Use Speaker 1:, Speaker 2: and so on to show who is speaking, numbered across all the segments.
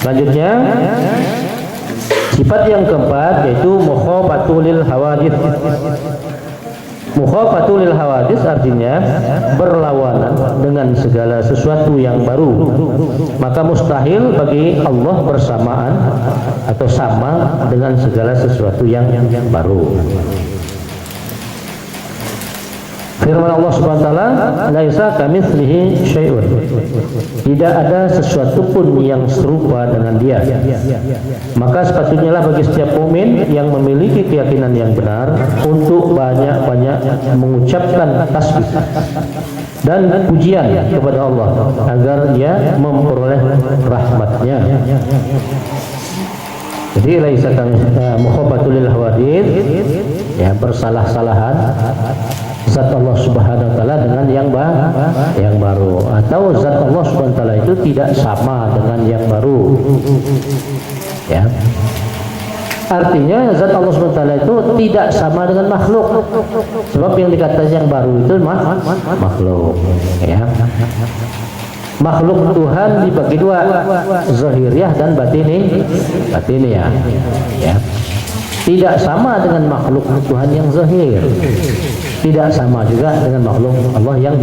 Speaker 1: Selanjutnya sifat yang keempat yaitu mukhafatulil hawadits. Mukhafatulil hawadits artinya berlawanan dengan segala sesuatu yang baru. Maka mustahil bagi Allah bersamaan atau sama dengan segala sesuatu yang baru. Firman Allah Subhanahu wa taala, "Laisa kamitslihi syai'un." Tidak ada sesuatu pun yang serupa dengan Dia. Maka sepatutnya lah bagi setiap mukmin yang memiliki keyakinan yang benar untuk banyak-banyak mengucapkan tasbih dan pujian kepada Allah agar dia memperoleh rahmat-Nya. Jadi laisa mukhafatulil hawadits, ya, bersalah-salahan zat Allah Subhanahu wa taala dengan yang baru, atau zat Allah Subhanahu wa taala itu tidak sama dengan yang baru. Ya. Artinya zat Allah Subhanahu wa taala itu tidak sama dengan makhluk. Sebab yang dikatakan yang baru itu makhluk, ya. Makhluk Tuhan dibagi dua, zahiriyah dan batiniyah. Ya. Tidak sama dengan makhluk Tuhan yang zahir, tidak sama juga dengan makhluk Allah yang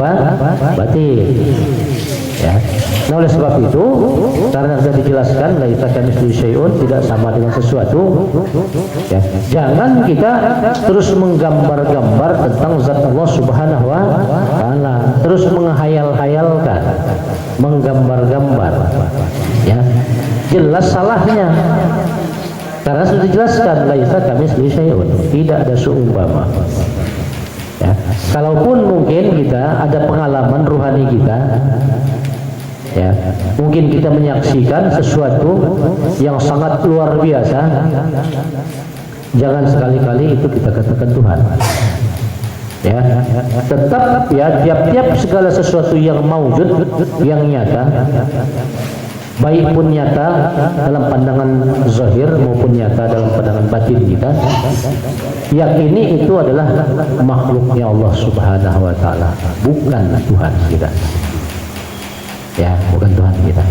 Speaker 1: batin. Ya. Nah, oleh sebab itu, karena sudah dijelaskan laisa kamitslihi syai'un, tidak sama dengan sesuatu, ya, jangan kita terus menggambar-gambar tentang zat Allah Subhanahu wa taala, terus menghayal-hayalkan, menggambar-gambar, ya. Jelas salahnya. Karena sudah dijelaskan laisa kamitslihi syai'un, tidak ada seumpama. Ya, kalaupun mungkin kita ada pengalaman ruhani kita, ya, mungkin kita menyaksikan sesuatu yang sangat luar biasa, jangan sekali-kali itu kita katakan Tuhan. Ya, tetap ya tiap-tiap segala sesuatu yang maujud, yang nyata, baik pun nyata dalam pandangan zahir maupun nyata dalam pandangan batin kita, yakini itu adalah makhluknya Allah Subhanahu wa taala, bukan Tuhan kita. Ya, bukan Tuhan kita.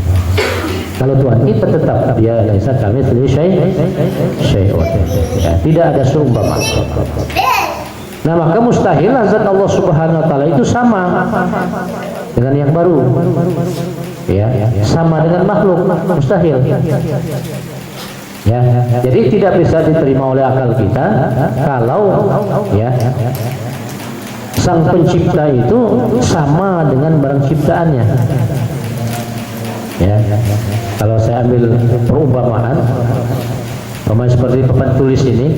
Speaker 1: Kalau Tuhan kita tetap dia laisa kamitslihi syai'un. Ya, tidak ada seumpama. Nah, maka mustahil zat Allah Subhanahu wa taala itu sama dengan yang baru. Ya, sama dengan makhluk, mustahil. Ya, jadi tidak bisa diterima oleh akal kita kalau, ya, sang pencipta itu sama dengan barang ciptaannya. Ya, kalau saya ambil perumpamaan, seperti papan tulis ini.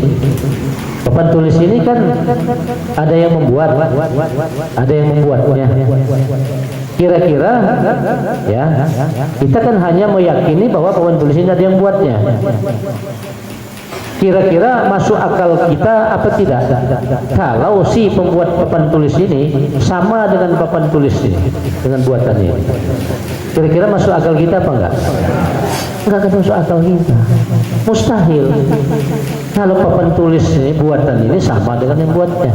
Speaker 1: Papan tulis ini kan ada yang membuat, ada yang membuatnya. Kira-kira, ya, kita kan hanya meyakini bahwa papan tulis ini ada yang buatnya. Kira-kira masuk akal kita apa tidak kalau si pembuat papan tulis ini sama dengan papan tulis ini, dengan buatannya? Kira-kira masuk akal kita apa enggak? Enggak akan masuk akal kita. Mustahil. Kalau papan tulis ini, buatan ini sama dengan yang buatnya,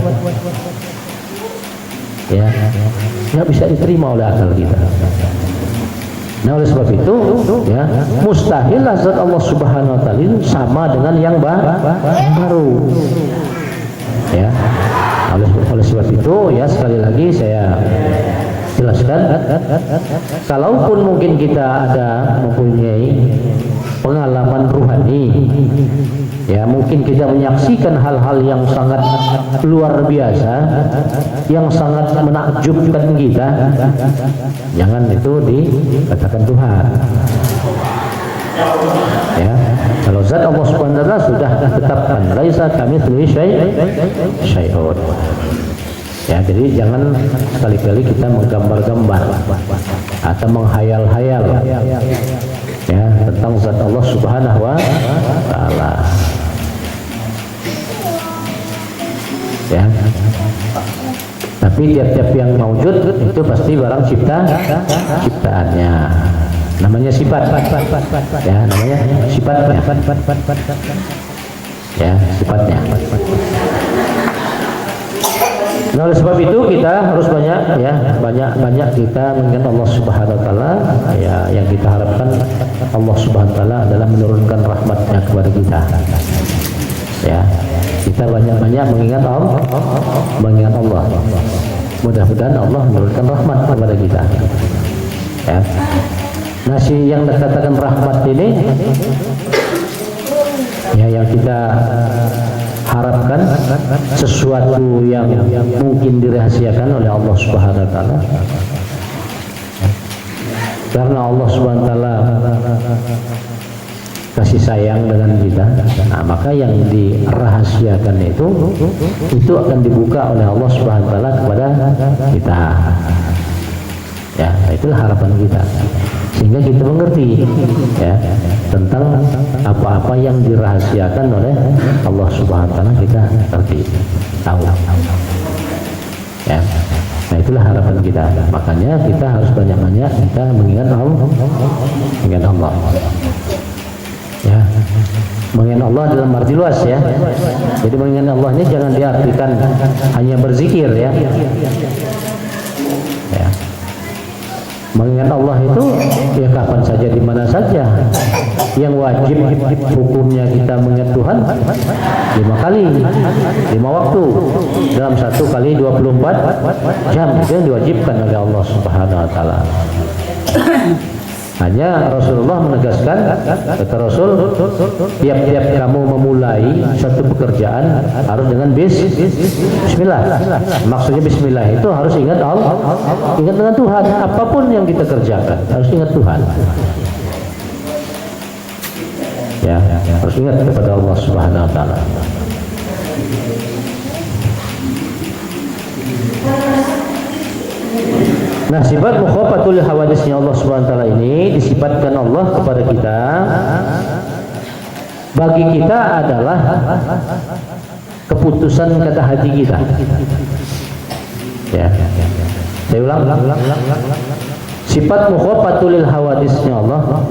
Speaker 1: ya, nggak bisa diterima oleh akal kita. Nah, oleh sebab itu, ya, mustahil zat Allah Subhanahu wa taala itu sama dengan yang baru. Ya. Oleh sebab itu, ya, sekali lagi saya jelaskan, kalaupun mungkin kita ada mempunyai pengalaman ruhani, ya, mungkin kita menyaksikan hal-hal yang sangat luar biasa, yang sangat menakjubkan kita, jangan itu dikatakan Tuhan. Ya, kalau zat Allah Subhanahu wa taala sudah ditetapkan laisa kamitslihi syai'un. Ya, jadi jangan sekali-kali kita menggambar-gambar atau menghayal-hayal, ya, tentang zat Allah Subhanahu wa taala. Ya. Tapi tiap-tiap yang maujud itu pasti barang ciptaannya. Namanya sifat. Ya, namanya sifatnya. ya sifatnya. Nah, oleh sebab itu kita harus banyak kita mengingat Allah Subhanahu wa taala. Ya, yang kita harapkan Allah Subhanahu wa taala adalah menurunkan rahmatnya kepada kita. Ya, kita banyak-banyak mengingat Allah. Mudah-mudahan Allah menurunkan rahmat kepada kita. Ya. Nah, yang dikatakan rahmat ini ya yang kita harapkan sesuatu yang mungkin dirahasiakan oleh Allah Subhanahu wa taala. Karena Allah Subhanahu wa taala kasih sayang dengan kita. Nah, maka yang dirahasiakan itu akan dibuka oleh Allah Subhanahu wa taala kepada kita. Ya, itulah harapan kita. Sehingga kita mengerti ya tentang apa-apa yang dirahasiakan oleh Allah Subhanahu wa taala, kita ngerti, tahu. Ya. Nah, itulah harapan kita. Makanya kita harus banyak-banyak kita mengingat Allah. Ya. Mengingat Allah dalam arti luas ya. Jadi mengingat Allah ini jangan diartikan hanya berzikir ya. Ya. Mengingat Allah itu ya kapan saja, di mana saja. Yang wajib hukumnya kita mengingat Tuhan 5 kali, 5 waktu dalam 1 kali 24 jam. Itu yang diwajibkan oleh Allah Subhanahu wa taala. Hanya Rasulullah menegaskan, kata Rasul, tiap-tiap kamu memulai satu pekerjaan harus dengan bismillah. Maksudnya bismillah itu harus ingat Allah, ingat dengan Tuhan. Apapun yang kita kerjakan harus ingat Tuhan. Ya, harus ingat kepada Allah Subhanahu wa taala. Nah, sifat mukhafatul hawadisnya Allah Subhanahu wa taala ini disifatkan Allah kepada kita. Bagi kita adalah keputusan kata hati kita. Ya. Saya ulang. Sifat mukhafatul hawadisnya Allah,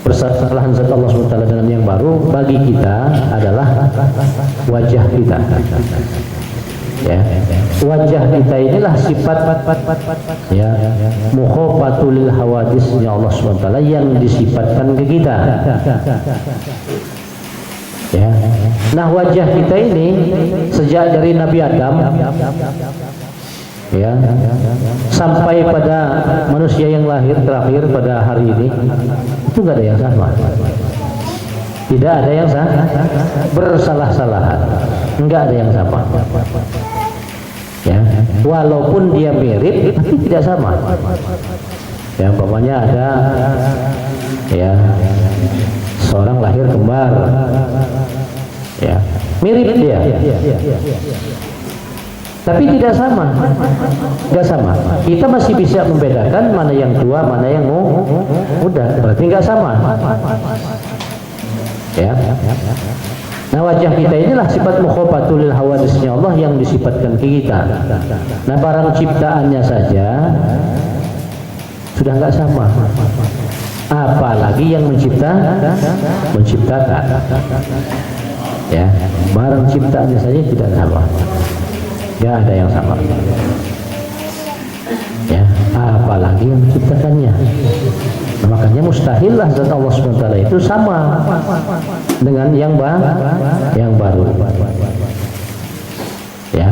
Speaker 1: persalahan zat Allah Subhanahu wa taala dengan yang baru, bagi kita adalah wajah kita. Ya, wajah kita inilah sifat ya mukhafatul hawadisnya Allah Subhanahu wa taala yang disifatkan ke kita. Ya. Nah, wajah kita ini sejak dari Nabi Adam ya sampai pada manusia yang lahir terakhir pada hari ini itu nggak ada yang sama. Tidak ada yang bersalah-salahan, enggak ada yang sama. Ya, walaupun dia mirip tapi tidak sama. Ya, umpamanya ada ya seorang lahir kembar, ya mirip dia, tapi tidak sama, nggak sama. Kita masih bisa membedakan mana yang tua, mana yang muda. Berarti nggak sama. Ya. Nah, wajah kita inilah sifat mukhafatul hawadisnya Allah yang disifatkan ke kita. Nah, barang ciptaannya saja sudah nggak sama, apalagi yang menciptakan. Ya, barang ciptaannya saja tidak sama, nggak ada yang sama. Ya, apalagi yang menciptakannya. Nah, makanya mustahillah zat Allah SWT itu sama dengan yang baru. Ya.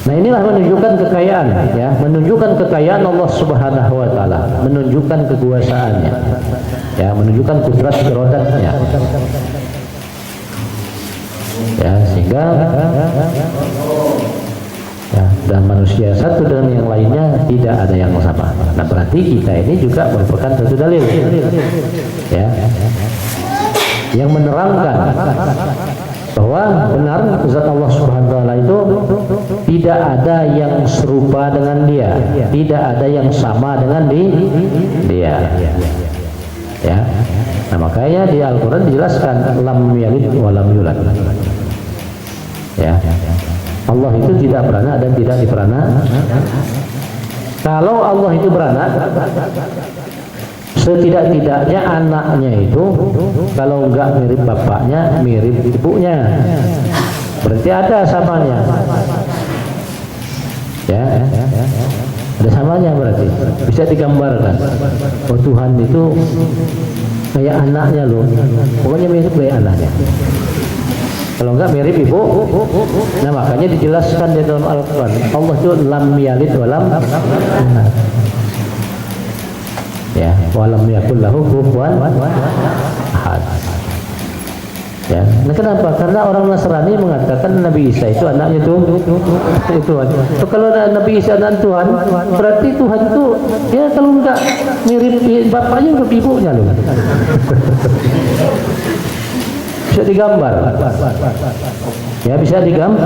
Speaker 1: Nah, inilah menunjukkan kekayaan, ya, menunjukkan kekayaan Allah Subhanahu wa taala, menunjukkan kekuasaannya, ya, menunjukkan kudrat irodatnya. Ya, sehingga ya, dan manusia satu dengan yang lainnya tidak ada yang sama. Nah, berarti kita ini juga merupakan satu dalil ya yang menerangkan bahwa benar zat Allah Subhanahu wa taala itu tidak ada yang serupa dengan dia, tidak ada yang sama dengan dia. Ya. Nah, makanya di Al-Qur'an dijelaskan lam yalid wa lam yulad. Ya. Allah itu tidak beranak dan tidak diperanak. Kalau Allah itu beranak, setidak-tidaknya anaknya itu kalau enggak mirip bapaknya, mirip ibunya, berarti ada samanya. Ya, ada samanya berarti. Bisa digambarkan. Oh, Tuhan itu kayak anaknya loh. Pokoknya mirip kayak anaknya. Kalau enggak mirip ibu. Nah, makanya dijelaskan di dalam Al-Quran, Allah itu lam yalid walam yulad. Ya, walam yakul lahu kufuwan ahad. Ya, nah kenapa? Karena orang Nasrani mengatakan Nabi Isa itu anaknya Tuhan. So, kalau Nabi Isa anak Tuhan, berarti Tuhan itu ya kalau enggak mirip bapaknya mirip ibunya loh. Bisa digambar. Ya, bisa digambar.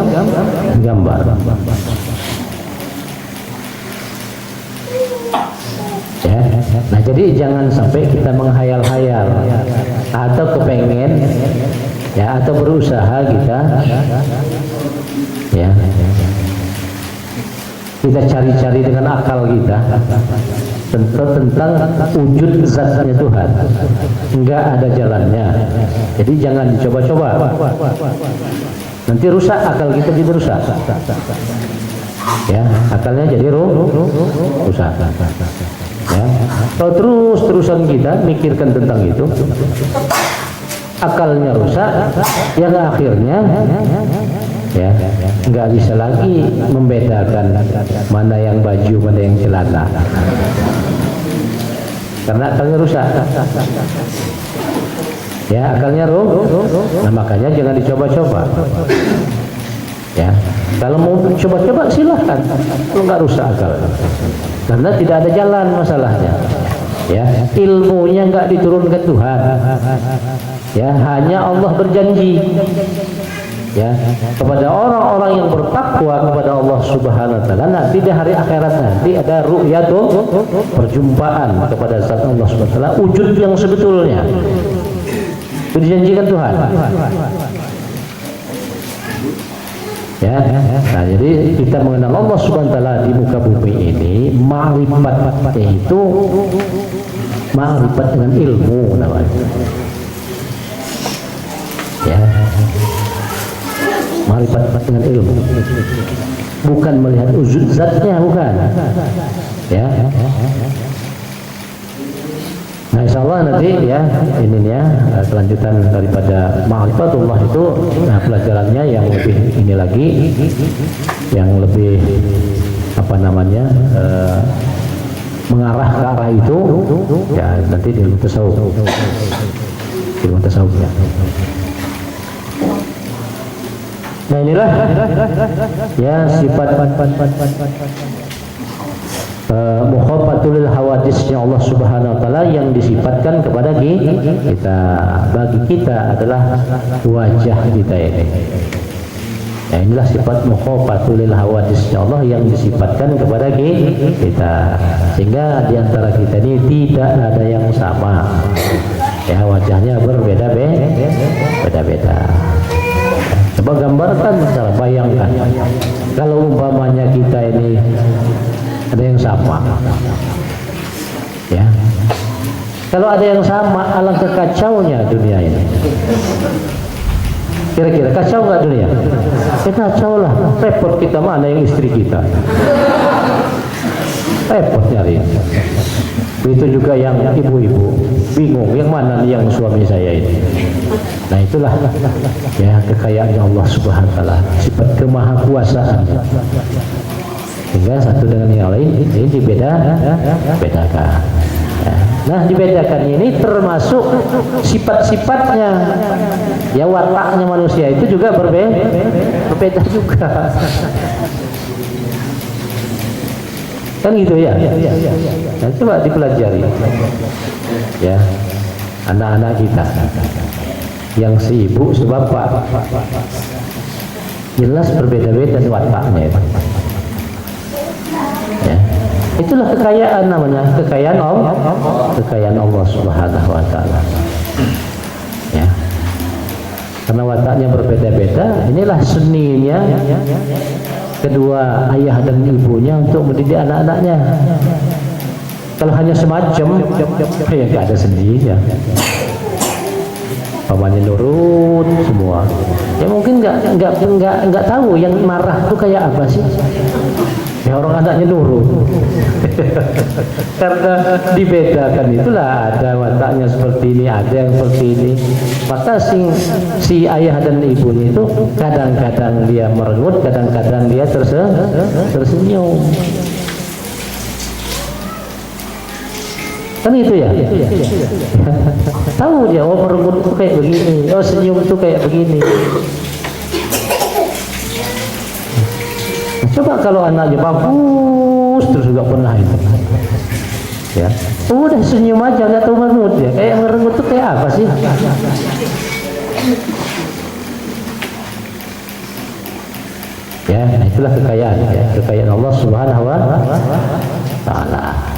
Speaker 1: Ya. Nah, jadi jangan sampai kita menghayal-hayal atau kepengen ya, atau berusaha kita ya, kita cari-cari dengan akal kita tentang wujud zatnya Tuhan. Enggak ada jalannya. Jadi jangan dicoba-coba. Nanti rusak akal kita, jadi rusak. Ya, akalnya jadi rusak. Ya, kalau terus-terusan kita mikirkan tentang itu, akalnya rusak, yang akhirnya ya nggak bisa lagi membedakan mana yang baju, mana yang celana, karena akalnya rusak. Ya, akalnya nah makanya jangan dicoba-coba. Ya, kalau mau coba-coba silahkan, kalau nggak rusak akal, karena tidak ada jalan masalahnya. Ya, ilmunya nggak diturunkan Tuhan. Ya, hanya Allah berjanji ya kepada orang-orang yang bertakwa kepada Allah Subhanahu wa taala, nanti di hari akhirat nanti ada ru'yatu, perjumpaan kepada zat Allah Subhanahu wa taala, wujud yang sebetulnya. Itu dijanjikan Tuhan. Ya, nah jadi kita mengenal Allah Subhanahu wa taala di muka bumi ini, ma'rifatnya itu ma'rifat dengan ilmu namanya. Ya, ma'rifat dengan ilmu, bukan melihat wujud zatnya, bukan. Ya. Nah, insyaallah nanti ya ininya kelanjutan daripada ma'rifatullah itu, nah pelajarannya yang lebih ini lagi, yang lebih apa namanya mengarah ke arah itu ya nanti di ilmu tasawuf, ya. Nah, inilah ya sifat mukhafatul hawadisnya Allah Subhanahu wa taala yang disifatkan kepada kita. Bagi kita adalah wajah kita ini. Ya, inilah sifat mukhafatul hawadisnya Allah yang disifatkan kepada kita, sehingga di antara kita ini tidak ada yang sama. Ya, wajahnya berbeda-beda. Coba gambarkan, cara bayangkan kalau umpamanya kita ini ada yang sama, ya. Kalau ada yang sama, alangkah kacaunya dunia ini. Kira-kira kacau nggak dunia? Ya, kacau lah. Repot kita, mana yang istri kita? Repot nyari. Begitu juga yang ibu-ibu, bingung yang mana nih yang suami saya ini. Nah, itulah ya kekayaan Allah Subhanahu wa taala, sifat kemahakuasaan. Sehingga satu dengan yang lain ini dibedakan. Ya. Nah, dibedakan ini termasuk sifat-sifatnya. Ya, wataknya manusia itu juga berbeda juga. Kan gitu ya. Nah, coba dipelajari. Ya, anak-anak kita yang si ibu si bapak jelas berbeda-beda wataknya itu. Ya, itulah kekayaan namanya, kekayaan Allah Subhanahu wa taala. Ya, karena wataknya berbeda-beda, inilah seninya kedua ayah dan ibunya untuk mendidik anak-anaknya. Kalau hanya semacam, ya nggak ada sendirinya. Pamannya nurut semua. Ya mungkin nggak tahu yang marah itu kayak apa sih. Ya orang anaknya nurut. Karena dibedakan itulah, ada wataknya seperti ini, ada yang seperti ini. Maka si ayah dan ibunya itu kadang-kadang dia merengut, kadang-kadang dia tersenyum. Kan itu ya. Tahu dia, oh merengut itu kayak begini, oh senyum itu kayak begini. Coba kalau anaknya bagus terus juga pernah itu, ya udah senyum aja nggak tahu merengut ya, kayak merengut itu kayak apa sih? Ya, nah itulah kekayaan, ya. Kekayaan Allah Subhanahu wa Ta'ala.